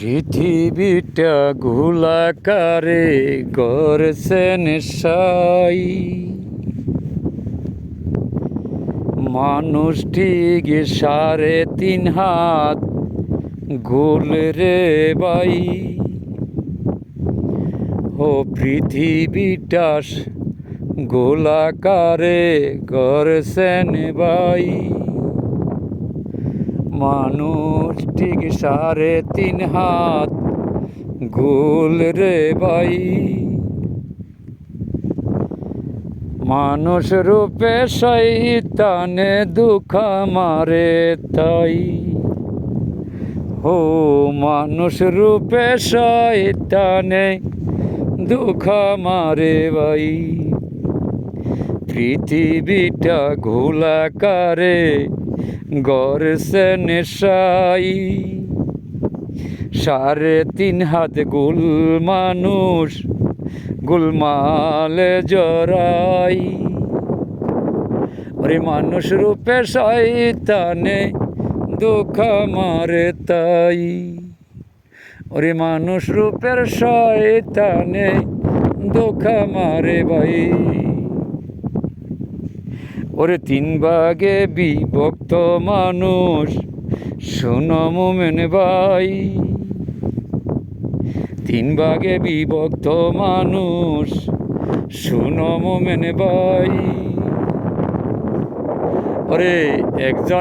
পৃথিবীটা গোলাকারে গড়ছেন সাই, মানুষটি 3.5 হাত গোল রে বাই। ও পৃথিবীটা গোলাকারে গড়ছেন বাই, মানুষ ঠিক 3.5 হাত গোল রে ভাই। মানুষ রূপে শয়তানে দুঃখ মারে তাই, ও মানুষ রূপে শয়তানে দুঃখ মারে ভাই। পৃথিবীটা গোলাকারে গড়ছেন সাই, 3.5 হাত গোল মানুষ গোলমালে জড়াই। ওরে মানুষ রূপে শয়তানে দুঃখ মারে তাই, ওরে মানুষ রূপের শয়তানে দুঃখ মারে ভাই। ওরে 3 ভাগে বিভক্ত মানুষ শোনো মোমেন ভাই, 3 ভাগে বিভক্ত মানুষ শোনো মোমেন ভাই। ওরে একজন